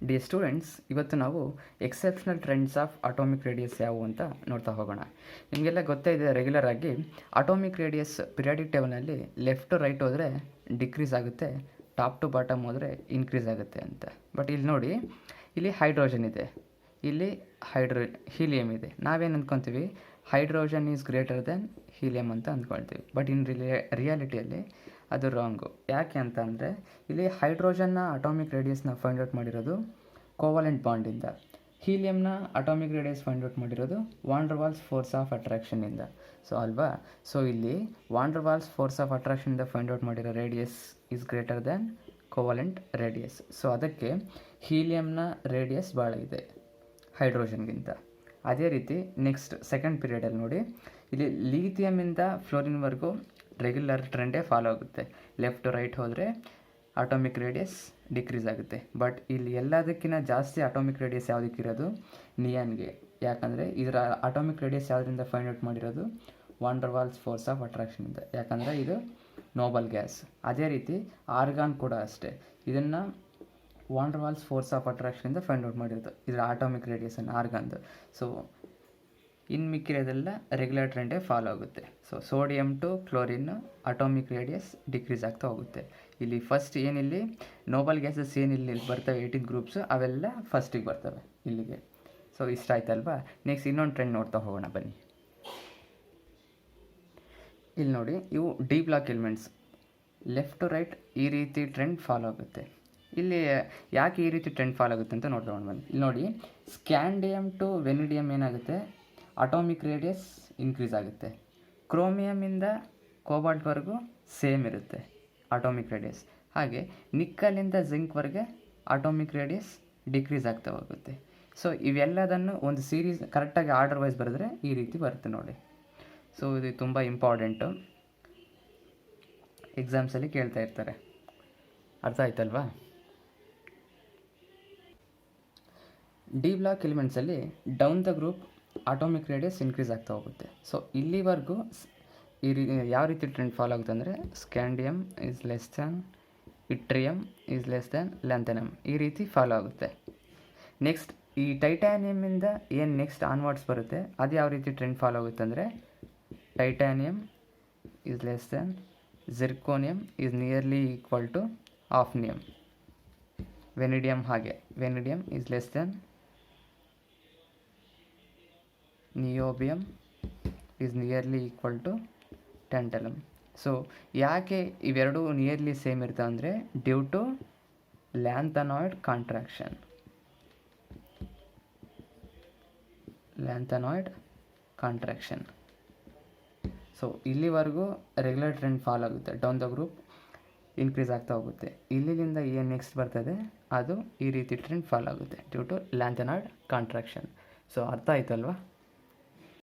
D students, ಇವತ್ತು ನಾವು exceptional trends of atomic radius ಯಾವುವು ಅಂತ ನೋಡ್ತಾ ಹೋಗೋಣ. ನಿಮಗೆಲ್ಲ ಗೊತ್ತೇ ಇದೆ, ರೆಗ್ಯುಲರ್ ಆಗಿ ಅಟೋಮಿಕ್ ರೇಡಿಯಸ್ ಪಿರಿಯಾಡಿಕ್ ಟೇಬಲ್ನಲ್ಲಿ ಲೆಫ್ಟ್ ಟು ರೈಟ್ ಹೋದರೆ ಡಿಕ್ರೀಸ್ ಆಗುತ್ತೆ, ಟಾಪ್ ಟು ಬಾಟಮ್ ಹೋದರೆ ಇನ್ಕ್ರೀಸ್ ಆಗುತ್ತೆ ಅಂತ. ಬಟ್ ಇಲ್ಲಿ ನೋಡಿ, ಇಲ್ಲಿ ಹೈಡ್ರೋಜನ್ ಇದೆ, ಇಲ್ಲಿ ಹೀಲಿಯಮ್ ಇದೆ. ನಾವೇನು ಅಂದ್ಕೊತೀವಿ, hydrogen is greater than helium ಅಂತ ಅಂದ್ಕೊಳ್ತೀವಿ. ಬಟ್ ಇನ್ ರಿಯಾಲಿಟಿಯಲ್ಲಿ ಅದು ರಾಂಗು. ಯಾಕೆ ಅಂತ ಅಂದರೆ, ಇಲ್ಲಿ ಹೈಡ್ರೋಜನ್ನ ಅಟಾಮಿಕ್ ರೇಡಿಯಸ್ನ ಫೈಂಡ್ ಔಟ್ ಮಾಡಿರೋದು ಕೋವಲೆಂಟ್ ಬಾಂಡಿಂದ, ಹೀಲಿಯಮ್ನ ಅಟಾಮಿಕ್ ರೇಡಿಯಸ್ ಫೈಂಡ್ ಔಟ್ ಮಾಡಿರೋದು van der Waals force of ಅಟ್ರಾಕ್ಷನಿಂದ. ಸೊ ಅಲ್ವಾ, ಸೊ ಇಲ್ಲಿ van der Waals force of ಅಟ್ರಾಕ್ಷನಿಂದ ಫೈಂಡ್ ಔಟ್ ಮಾಡಿರೋ radius is greater than covalent radius. So ಅದಕ್ಕೆ ಹೀಲಿಯಮ್ನ ರೇಡಿಯಸ್ ಭಾಳ ಇದೆ ಹೈಡ್ರೋಜನ್ಗಿಂತ. ಅದೇ ರೀತಿ ನೆಕ್ಸ್ಟ್ ಸೆಕೆಂಡ್ ಪೀರಿಯಡಲ್ಲಿ ನೋಡಿ, ಇಲ್ಲಿ ಲೀಥಿಯಮಿಂದ ಫ್ಲೋರಿನ್ವರೆಗೂ ರೆಗ್ಯುಲರ್ ಟ್ರೆಂಡೇ ಫಾಲೋ ಆಗುತ್ತೆ. ಲೆಫ್ಟ್ ಟು ರೈಟ್ ಹೋದರೆ ಅಟಾಮಿಕ್ ರೇಡಿಯಸ್ ಡಿಕ್ರೀಸ್ ಆಗುತ್ತೆ. ಬಟ್ ಇಲ್ಲಿ ಎಲ್ಲದಕ್ಕಿಂತ ಜಾಸ್ತಿ ಅಟಾಮಿಕ್ ರೇಡಿಯಸ್ ಯಾವುದಕ್ಕಿರೋದು ನಿಯಾನ್ಗೆ. ಯಾಕಂದರೆ ಇದರ ಅಟಾಮಿಕ್ ರೇಡಿಯಸ್ ಯಾವುದರಿಂದ ಫೈಂಡ್ ಔಟ್ ಮಾಡಿರೋದು van der Waals force of ಅಟ್ರಾಕ್ಷನಿಂದ. ಯಾಕಂದರೆ ಇದು ನೋಬಲ್ ಗ್ಯಾಸ್. ಅದೇ ರೀತಿ ಆರ್ಗಾನ್ ಕೂಡ ಅಷ್ಟೇ, ಇದನ್ನು van der Waals force of ಅಟ್ರಾಕ್ಷನಿಂದ ಫೈಂಡ್ ಔಟ್ ಮಾಡಿರೋದು ಇದರ ಅಟಾಮಿಕ್ ರೇಡಿಯಸನ್ನು ಆರ್ಗಾನ್ದು. ಸೊ ಇನ್ನು ಮಿಕ್ಕಿರೋದೆಲ್ಲ ರೆಗ್ಯುಲರ್ ಟ್ರೆಂಡೇ ಫಾಲೋ ಆಗುತ್ತೆ. So sodium to chlorine atomic radius decrease ಆಗ್ತಾ ಹೋಗುತ್ತೆ. ಇಲ್ಲಿ ಫಸ್ಟ್ ಏನಿಲ್ಲಿ ನೋಬಲ್ ಗ್ಯಾಸಸ್ ಏನಿಲ್ಲಿ ಬರ್ತವೆ 18 ಗ್ರೂಪ್ಸು, ಅವೆಲ್ಲ ಫಸ್ಟಿಗೆ ಬರ್ತವೆ ಇಲ್ಲಿಗೆ. ಸೊ ಇಷ್ಟ ಆಯ್ತಲ್ವಾ. ನೆಕ್ಸ್ಟ್ ಇನ್ನೊಂದು ಟ್ರೆಂಡ್ ನೋಡ್ತಾ ಹೋಗೋಣ ಬನ್ನಿ. ಇಲ್ಲಿ ನೋಡಿ, ಇವು D block elements left to right ಈ ರೀತಿ ಟ್ರೆಂಡ್ ಫಾಲೋ ಆಗುತ್ತೆ. ಇಲ್ಲಿ ಯಾಕೆ ಈ ರೀತಿ ಟ್ರೆಂಡ್ ಫಾಲೋ ಆಗುತ್ತೆ ಅಂತ ನೋಡ್ತಾ ಬನ್ನಿ. ಇಲ್ಲಿ ನೋಡಿ, ಸ್ಕ್ಯಾಂಡಿಯಮ್ ಟು ವೆನಿಡಿಯಮ್ ಏನಾಗುತ್ತೆ, ಅಟಾಮಿಕ್ ರೇಡಿಯಸ್ ಇನ್ಕ್ರೀಸ್ ಆಗುತ್ತೆ. ಕ್ರೋಮಿಯಮಿಂದ ಕೋಬಾಲ್ಟ್ವರೆಗೂ ಸೇಮ್ ಇರುತ್ತೆ ಅಟಾಮಿಕ್ ರೇಡಿಯಸ್. ಹಾಗೆ ನಿಕ್ಕಲಿಂದ ಜಿಂಕ್ವರೆಗೆ ಅಟಾಮಿಕ್ ರೇಡಿಯಸ್ ಡಿಕ್ರೀಸ್ ಆಗ್ತಾ ಹೋಗುತ್ತೆ. ಸೊ ಇವೆಲ್ಲದನ್ನು ಒಂದು ಸೀರೀಸ್ ಕರೆಕ್ಟಾಗಿ ಆರ್ಡರ್ ವೈಸ್ ಬರೆದ್ರೆ ಈ ರೀತಿ ಬರುತ್ತೆ ನೋಡಿ. ಸೊ ಇದು ತುಂಬ ಇಂಪಾರ್ಟೆಂಟು, ಎಕ್ಸಾಮ್ಸಲ್ಲಿ ಕೇಳ್ತಾ ಇರ್ತಾರೆ. ಅರ್ಥ ಆಯ್ತಲ್ವಾ. ಡಿ ಬ್ಲಾಕ್ ಎಲಿಮೆಂಟ್ಸಲ್ಲಿ down the group atomic radius increase ಆಗ್ತಾ ಹೋಗುತ್ತೆ. ಸೊ ಇಲ್ಲಿವರೆಗೂ ಯಾವ ರೀತಿ ಟ್ರೆಂಡ್ ಫಾಲೋ ಆಗುತ್ತೆ ಅಂದರೆ, scandium is less than yttrium is less than lanthanum, ಈ ರೀತಿ ಫಾಲೋ ಆಗುತ್ತೆ. ನೆಕ್ಸ್ಟ್ ಈ ಟೈಟಾನಿಯಮಿಂದ ಏನು ನೆಕ್ಸ್ಟ್ ಆನ್ವರ್ಡ್ಸ್ ಬರುತ್ತೆ, ಅದು ಯಾವ ರೀತಿ ಟ್ರೆಂಡ್ ಫಾಲೋ ಆಗುತ್ತೆ ಅಂದರೆ, titanium is less than zirconium is nearly equal to hafnium. Vanadium ಹಾಗೆ, vanadium is less than niobium is nearly equal to tantalum. So ಯಾಕೆ ಇವೆರಡು ನಿಯರ್ಲಿ ಸೇಮ್ ಇರ್ತವೆ ಅಂದರೆ, due to lanthanoid contraction. So ಇಲ್ಲಿವರೆಗೂ regular trend follow ಆಗುತ್ತೆ, down the group increase ಆಗ್ತಾ ಹೋಗುತ್ತೆ. ಇಲ್ಲಿಂದ ಏನು ನೆಕ್ಸ್ಟ್ ಬರ್ತದೆ ಅದು ಈ ರೀತಿ ಟ್ರೆಂಡ್ ಫಾಲೋ ಆಗುತ್ತೆ due to lanthanoid contraction. So ಅರ್ಥ ಆಯ್ತಲ್ವಾ.